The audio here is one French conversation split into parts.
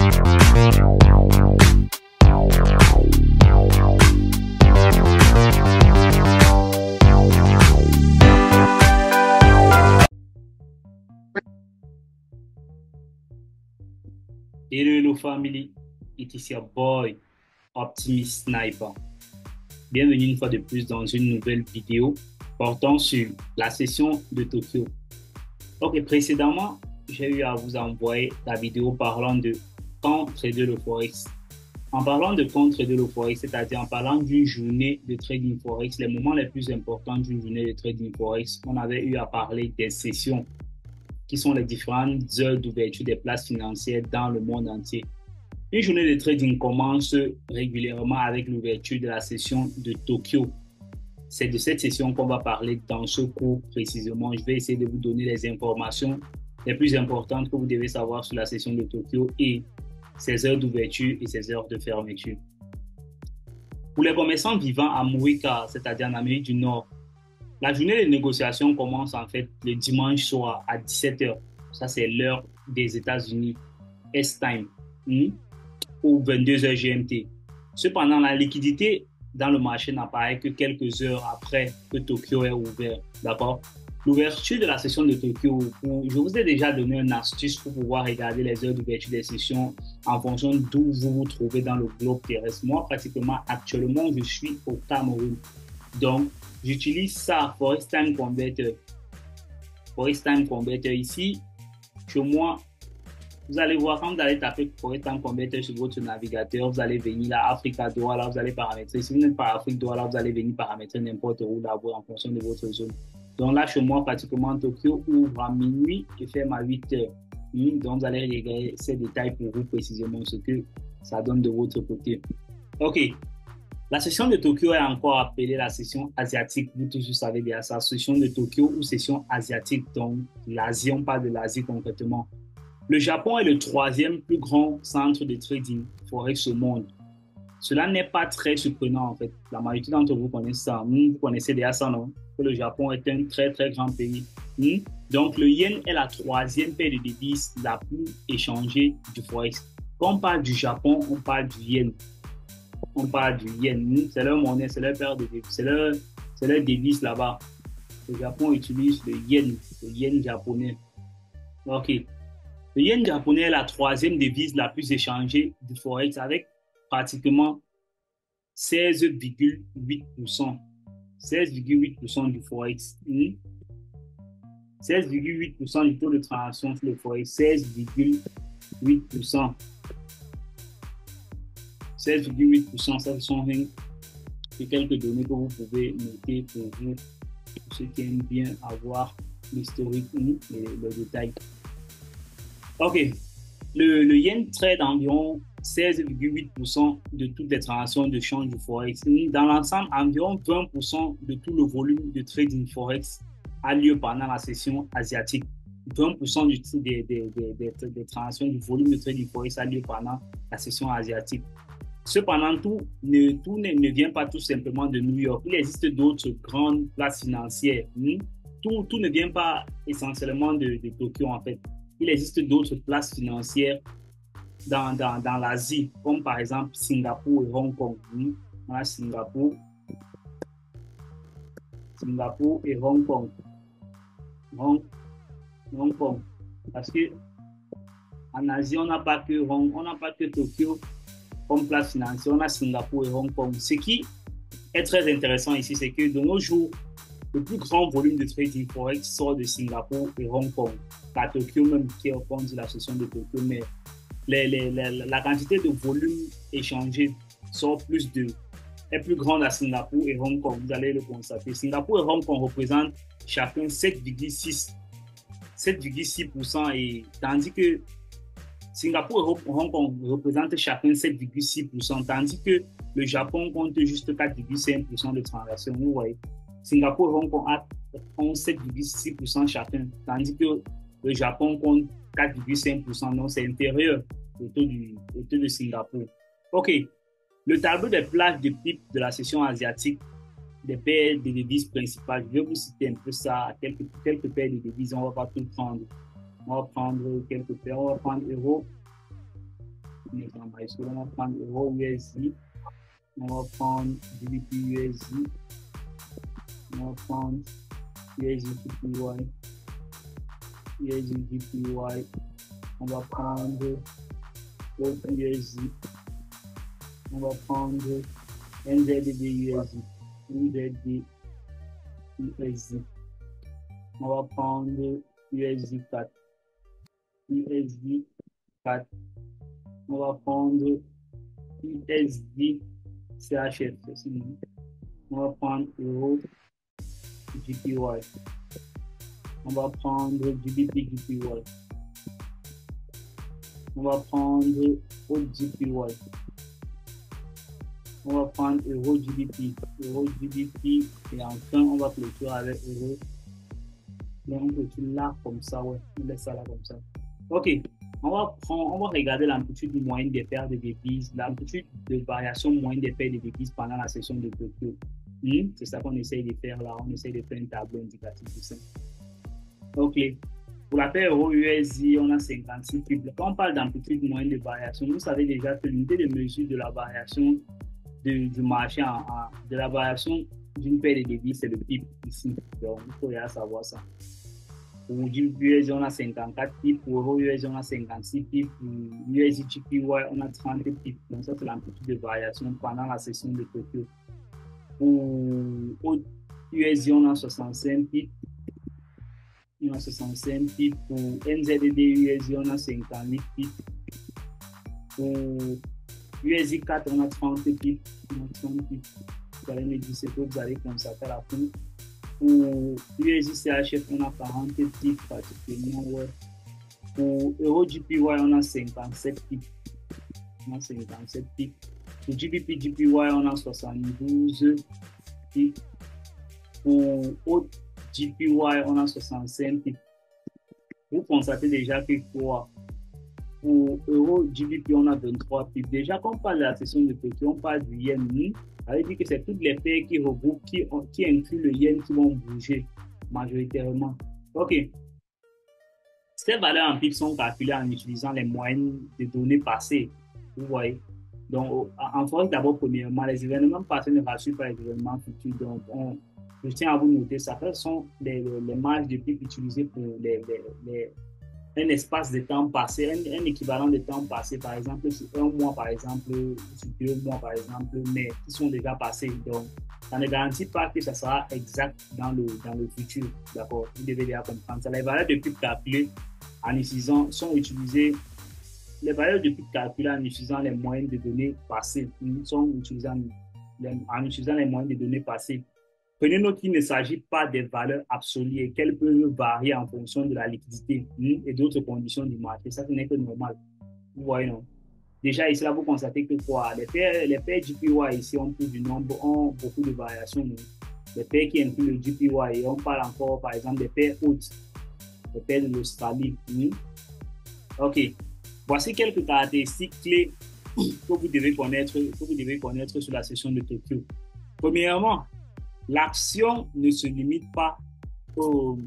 Hello family, it is your boy Optimist Sniper. Bienvenue une fois de plus dans une nouvelle vidéo portant sur la session de Tokyo. Ok, précédemment, j'ai eu à vous envoyer la vidéo parlant de quand trader le Forex. En parlant de quand trader le Forex, c'est-à-dire en parlant d'une journée de trading Forex, les moments les plus importants d'une journée de trading Forex, on avait eu à parler des sessions qui sont les différentes heures d'ouverture des places financières dans le monde entier. Une journée de trading commence régulièrement avec l'ouverture de la session de Tokyo. C'est de cette session qu'on va parler dans ce cours précisément. Je vais essayer de vous donner les informations les plus importantes que vous devez savoir sur la session de Tokyo et ses heures d'ouverture et ses heures de fermeture. Pour les commerçants vivant à Morika, c'est-à-dire en Amérique du Nord, la journée de négociation commence en fait le dimanche soir à 17 h. Ça, c'est l'heure des États-Unis, S-Time, ou 22 h GMT. Cependant, la liquidité dans le marché n'apparaît que quelques heures après que Tokyo ait ouvert. D'accord? L'ouverture de la session de Tokyo, je vous ai déjà donné une astuce pour pouvoir regarder les heures d'ouverture des sessions en fonction d'où vous vous trouvez dans le globe terrestre. Moi, pratiquement, actuellement, je suis au Cameroun. Donc, j'utilise ça, Forex Time Converter. Forex Time Converter ici, chez moi, vous allez voir, quand vous allez taper Forex Time Converter sur votre navigateur, vous allez venir là, Africa Douala, vous allez paramétrer. Si vous n'êtes pas Afrique Douala, vous allez venir paramétrer n'importe où là-bas en fonction de votre zone. Donc là, chez moi, pratiquement, Tokyo ouvre à minuit et ferme à 8 h. Donc, vous allez regarder ces détails pour vous précisément ce que ça donne de votre côté. OK. La session de Tokyo est encore appelée la session asiatique. Vous tous savez bien ça, session de Tokyo ou session asiatique. Donc, l'Asie, on parle de l'Asie concrètement. Le Japon est le troisième plus grand centre de trading Forex au monde. Cela n'est pas très surprenant en fait. La majorité d'entre vous connaissent ça. Vous connaissez déjà ça, non? Que le Japon est un très très grand pays. Donc, le yen est la troisième paire de devises la plus échangée du Forex. Quand on parle du Japon, on parle du yen. On parle du yen, c'est leur monnaie, c'est leur paire de devises, c'est leur devise là-bas. Le Japon utilise le yen japonais. Ok. Le yen japonais est la troisième devise la plus échangée du Forex avec pratiquement 16,8%. 16,8% du Forex. 16,8% du taux de transaction sur le Forex. 16,8%. 16,8%, ça sont quelques données que vous pouvez noter pour vous, pour ceux qui aiment bien avoir l'historique et le détail. Ok, le yen trade environ 16,8% de toutes les transactions de change du Forex. Dans l'ensemble, environ 20% de tout le volume de trading Forex a lieu pendant la session asiatique. 20% des transactions du volume de trading Forex a lieu pendant la session asiatique. Cependant, tout ne vient pas tout simplement de New York. Il existe d'autres grandes places financières. Tout ne vient pas essentiellement de Tokyo, en fait. Il existe d'autres places financières dans l'Asie, comme par exemple Singapour et Hong Kong. Voilà, Singapour et Hong Kong. Hong Kong. Parce que en Asie, on n'a pas que Tokyo comme place financière, on a Singapour et Hong Kong. Ce qui est très intéressant ici, c'est que de nos jours, le plus grand volume de trading Forex sort de Singapour et Hong Kong. À Tokyo même, qui est au fond de la session de Tokyo, mais la quantité de volume échangé est plus grande à Singapour et Hong Kong. Vous allez le constater. Singapour et Hong Kong représentent chacun 7,6%, et tandis que Singapour et Hong Kong représentent chacun 7,6%, tandis que le Japon compte juste 4,5% de transactions. Vous voyez, Singapour et Hong Kong ont 7,6% chacun, tandis que le Japon compte 4,5%. Donc, c'est inférieur au taux de Singapour. OK. Le tableau des plages de pipe de la session asiatique des paires de devises principales. Je vais vous citer un peu ça, quelques paires de devises. On ne va pas tout prendre. On va prendre quelques paires. On va prendre euro. mettre en majuscule. On va prendre euro USD. On va prendre GBP USD. On va prendre USD GPY. USD GPY. On va prendre l'autre USD. On va prendre NZD USD. NZD USD. On va prendre USD 4. USD 4. On va prendre USD CHF. On va prendre Euro GPY. On va prendre GBP GPY. On va prendre OGPY. On va prendre Euro GBP. Euro GBP. Et enfin, on va clôturer avec Euro. Donc, on clôture là comme ça. Ouais. On laisse ça là comme ça. OK. On va regarder l'amplitude moyenne des paires de devises, l'amplitude de variation moyenne des paires de devises pendant la session de Tokyo. C'est ça qu'on essaye de faire là. On essaye de faire un tableau indicatif tout ça. OK. Pour la paire euro-USD, on a 56 pips. Quand on parle d'amplitude moyenne de variation, vous savez déjà que l'unité de mesure de la variation du marché, de la variation d'une paire de devises, c'est le pip ici. Donc, il faut déjà savoir ça. Pour USD, on a 54 pips. Pour euro-USD, on a 56 pips. Pour USD GPY, on a 30 pips. Donc, ça, c'est l'amplitude de variation pendant la session de Tokyo. Pour USD, on a 65 pips. On a 65 pips. Pour NZD USD, on a 58 pips. Pour USD 4, on a 30 pips. On a 30 pips. Vous allez me dire ce que vous allez constater à la fin. Pour USD CHF, on a 40 pips particulièrement. Ouais. Pour Euro GPY, on a 57 pips. On a 57 pips. Pour GBP GPY, on a 72 pips. Pour GPY, on a 65 pips. Vous constatez déjà que pour Euro GBP, on a 23 pips. Déjà, quand on parle de la session de Tokyo, on parle du yen. Ça veut dire que c'est toutes les paires qui regroupent, qui incluent le yen qui vont bouger majoritairement. OK. Ces valeurs en pips sont calculées en utilisant les moyennes des données passées. Vous voyez. Donc, en France, d'abord, premièrement, les événements passés ne rassurent pas les événements futurs. Donc, je tiens à vous noter ça. Ce sont les marges de pips utilisées pour un espace de temps passé, un équivalent de temps passé, par exemple, sur un mois, par exemple, sur 2 mois, par exemple, mais qui sont déjà passés. Donc, ça ne garantit pas que ça sera exact dans le futur. D'accord? Vous devez déjà comprendre ça. Les valeurs de pips calculées en utilisant sont utilisées. Les valeurs de pips calculées en utilisant les moyennes de données passées sont utilisées en utilisant les moyennes de données passées. Prenez note qu'il ne s'agit pas des valeurs absolues et qu'elles peuvent varier en fonction de la liquidité et d'autres conditions du marché. Ça, ce n'est que normal. Vous voyez, non? Déjà, ici, là, vous constatez que quoi? Les paires GPY ici ont plus du nombre, ont beaucoup de variations. Non? Les paires qui incluent le GPY, et on parle encore, par exemple, des paires hautes, les paires de l'Australie. OK. Voici quelques caractéristiques clés que vous devez connaître sur la session de Tokyo. Premièrement, l'action ne se limite pas au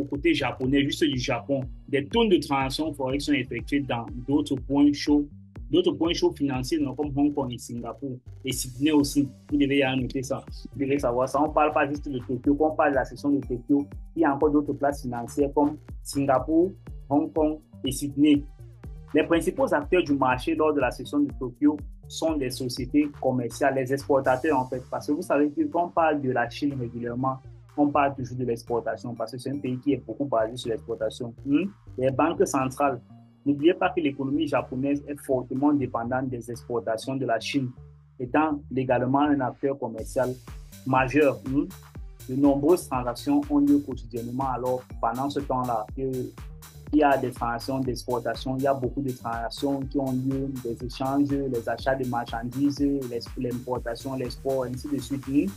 côté japonais, juste du Japon. Des tonnes de transactions forex sont effectuées dans d'autres points chauds financiers comme Hong Kong et Singapour et Sydney aussi. Vous devez y noter ça. Vous devez savoir ça. On ne parle pas juste de Tokyo. Quand on parle de la session de Tokyo, il y a encore d'autres places financières comme Singapour, Hong Kong et Sydney. Les principaux acteurs du marché lors de la session de Tokyo sont des sociétés commerciales, les exportateurs en fait. Parce que vous savez que quand on parle de la Chine régulièrement, on parle toujours de l'exportation parce que c'est un pays qui est beaucoup basé sur l'exportation. Les banques centrales, n'oubliez pas que l'économie japonaise est fortement dépendante des exportations de la Chine, étant légalement un acteur commercial majeur. De nombreuses transactions ont lieu quotidiennement. Alors, pendant ce temps-là, il y a des transactions d'exportation, il y a beaucoup de transactions qui ont lieu, des échanges, les achats de marchandises, l'importation, l'export, ainsi de suite.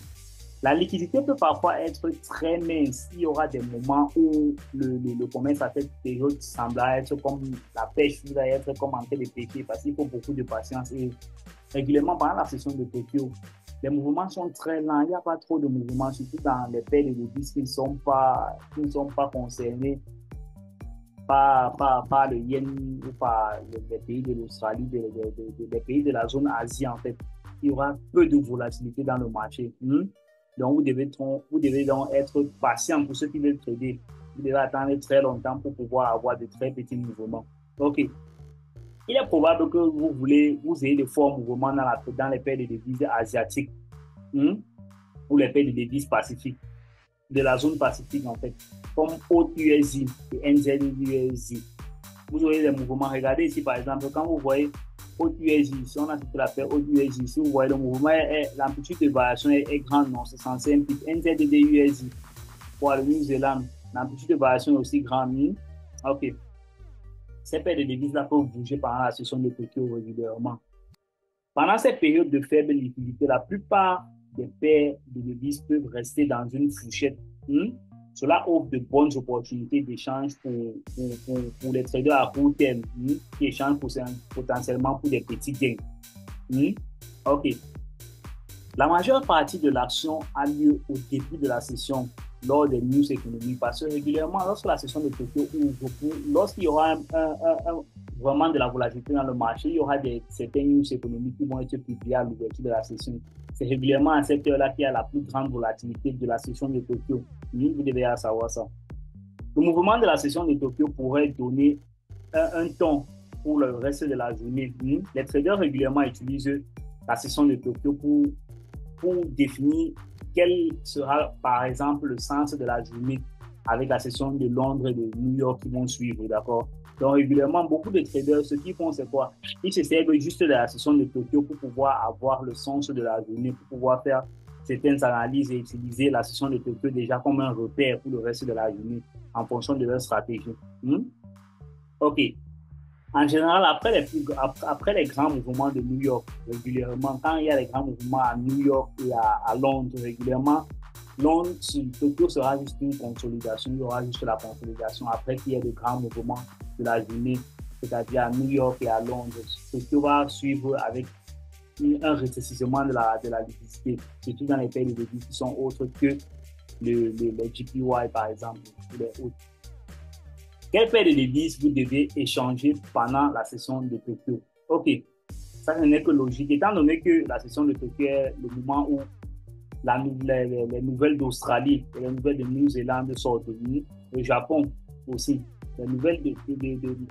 La liquidité peut parfois être très mince. Il y aura des moments où le commerce à cette période semblera être comme la pêche, vous allez être comme en train de pêcher parce qu'il faut beaucoup de patience. Et régulièrement, pendant la session de Tokyo, les mouvements sont très lents. Il n'y a pas trop de mouvements, surtout dans les paires de devises qui ne sont pas concernés par le yen ou par les pays de l'Australie, des pays de la zone Asie, en fait, il y aura peu de volatilité dans le marché. Donc, vous devez donc être patient pour ceux qui veulent trader. Vous devez attendre très longtemps pour pouvoir avoir de très petits mouvements. OK. Il est probable que vous ayez de forts mouvements dans les paires de devises asiatiques ou les paires de devises pacifiques, de la zone pacifique en fait, comme AUD-USD et NZD-USD. Vous aurez des mouvements. Regardez ici par exemple, quand vous voyez AUD-USD, si on a cité la paire AUD-USD, si vous voyez le mouvement, l'amplitude de variation est grande, non, c'est censé un pic. NZD-USD pour le New Zealand, l'amplitude de variation est aussi grande. OK. Ces paires de devises-là peuvent bouger pendant la session de Tokyo régulièrement. Pendant ces périodes de faible liquidité, la plupart des paires de devises peuvent rester dans une fourchette. Cela offre de bonnes opportunités d'échange pour les traders à court terme qui échangent potentiellement pour des petits gains. OK. La majeure partie de l'action a lieu au début de la session lors des news économiques parce que régulièrement, lorsque la session de Tokyo ouvre, lorsqu'il y aura vraiment de la volatilité dans le marché, il y aura certaines news économiques qui vont être publiées à l'ouverture de la session. C'est régulièrement à cette heure-là qu'il y a la plus grande volatilité de la session de Tokyo. Vous devez savoir ça. Le mouvement de la session de Tokyo pourrait donner un ton pour le reste de la journée. Les traders régulièrement utilisent la session de Tokyo pour définir quel sera, par exemple, le sens de la journée avec la session de Londres et de New York qui vont suivre, d'accord? Donc, régulièrement, beaucoup de traders, ce qu'ils font, c'est quoi? Ils se servent juste de la session de Tokyo pour pouvoir avoir le sens de la journée, pour pouvoir faire certaines analyses et utiliser la session de Tokyo déjà comme un repère pour le reste de la journée en fonction de leur stratégie. OK. En général, après les grands mouvements de New York, régulièrement, quand il y a les grands mouvements à New York et à Londres, régulièrement, Tokyo sera juste une consolidation, il y aura juste la consolidation après qu'il y ait de grands mouvements de la journée, c'est-à-dire à New York et à Londres. Tokyo va suivre avec un rétrécissement de la liquidité, surtout dans les pays de devises qui sont autres que les JPY, par exemple, ou les autres. Quelle paire de devises vous devez échanger pendant la session de Tokyo? OK, ça n'est que logique. Étant donné que la session de Tokyo est le moment où les nouvelles d'Australie et les nouvelles de Nouvelle-Zélande sortent, le Japon aussi, les nouvelles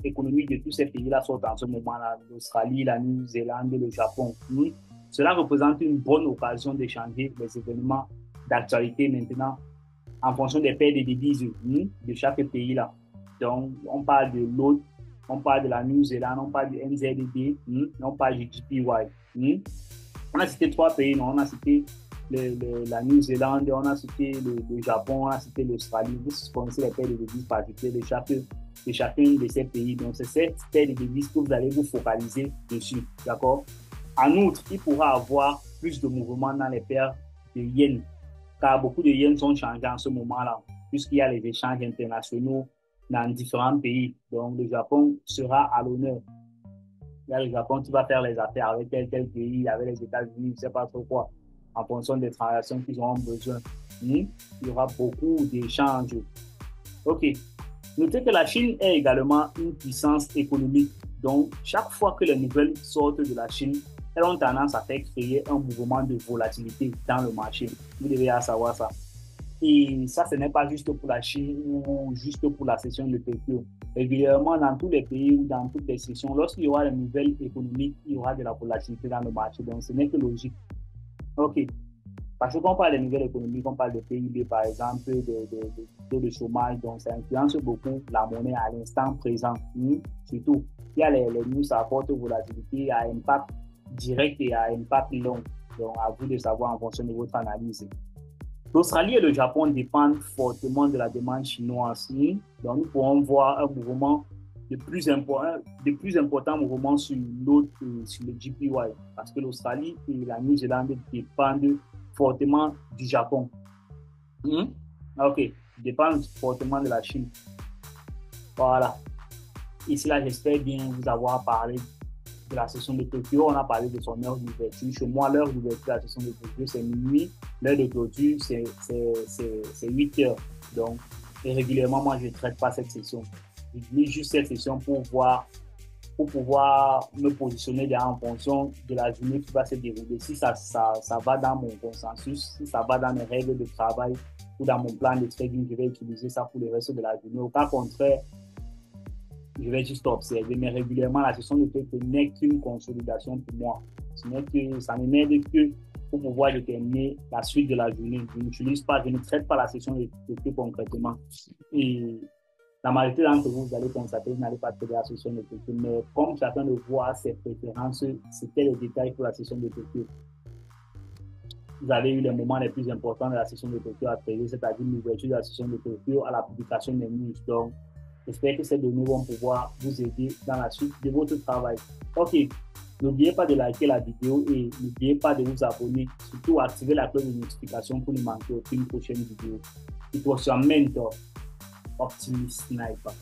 économiques de tous ces pays-là sortent en ce moment-là, l'Australie, la Nouvelle-Zélande, le Japon. Cela représente une bonne occasion d'échanger les événements d'actualité maintenant en fonction des paires de devises de chaque pays-là. Donc, on parle de l'autre, on parle de la Nouvelle-Zélande, on parle du NZD, on parle du JPY. On a cité 3 pays, non? On a cité la Nouvelle-Zélande, on a cité le Japon, on a cité l'Australie. Vous connaissez les paires de devises particulières de chacun de ces pays. Donc, c'est cette paire de devises que vous allez vous focaliser dessus. D'accord? En outre, il pourra avoir plus de mouvements dans les paires de yens, car beaucoup de yens sont changés en ce moment-là, puisqu'il y a les échanges internationaux dans différents pays. Donc, le Japon sera à l'honneur. Il y a le Japon qui va faire les affaires avec tel pays, avec les États-Unis, je ne sais pas trop quoi, en fonction des transactions qu'ils auront besoin. Il y aura beaucoup d'échanges. OK. Notez que la Chine est également une puissance économique. Donc, chaque fois que les nouvelles sortent de la Chine, elles ont tendance à faire créer un mouvement de volatilité dans le marché. Vous devez savoir ça. Et ça, ce n'est pas juste pour la Chine ou juste pour la session de Tokyo. Régulièrement, dans tous les pays ou dans toutes les sessions, lorsqu'il y aura des nouvelles économiques, il y aura de la volatilité dans le marché. Donc, ce n'est que logique. OK. Parce qu'on parle des nouvelles économiques, on parle de PIB, par exemple, de taux de chômage. Donc, ça influence beaucoup la monnaie à l'instant présent. Surtout, il y a les news à forte volatilité, à impact direct et à impact long. Donc, à vous de savoir en fonction de votre analyse. L'Australie et le Japon dépendent fortement de la demande chinoise. Donc, nous pourrons voir un mouvement de plus important mouvement sur l'autre, sur le JPY, parce que l'Australie et la Nouvelle-Zélande dépendent fortement du Japon. OK, ils dépendent fortement de la Chine. Voilà. Ici, là, j'espère bien vous avoir parlé de la session de Tokyo. On a parlé de son heure d'ouverture. Chez moi, l'heure d'ouverture de la session de Tokyo, c'est minuit. L'heure de clôture, c'est 8 heures. Donc, et régulièrement, moi, je ne traite pas cette session. j'utilise juste cette session pour pouvoir me positionner en fonction de la journée qui va se dérouler. Si ça va dans mon consensus, si ça va dans mes règles de travail ou dans mon plan de trading, je vais utiliser ça pour le reste de la journée. Au cas contraire, je vais juste observer. Mais régulièrement, la session de trading n'est qu'une consolidation pour moi. Ça ne m'aide que pour pouvoir déterminer la suite de la journée. Je ne traite pas la session de trading concrètement. Et la majorité d'entre vous, vous allez constater, vous n'allez pas traiter la session de Tokyo. Mais comme chacun de vous a ses préférences, c'était les détails pour la session de Tokyo. Vous avez eu les moments les plus importants de la session de Tokyo à traiter, c'est-à-dire l'ouverture de la session de Tokyo à la publication des news. Donc, j'espère que ces données vont pouvoir vous aider dans la suite de votre travail. Ok, n'oubliez pas de liker la vidéo et n'oubliez pas de vous abonner. Surtout, activez la cloche de notification pour ne manquer aucune prochaine vidéo. It was your mentor, Optimist Sniper.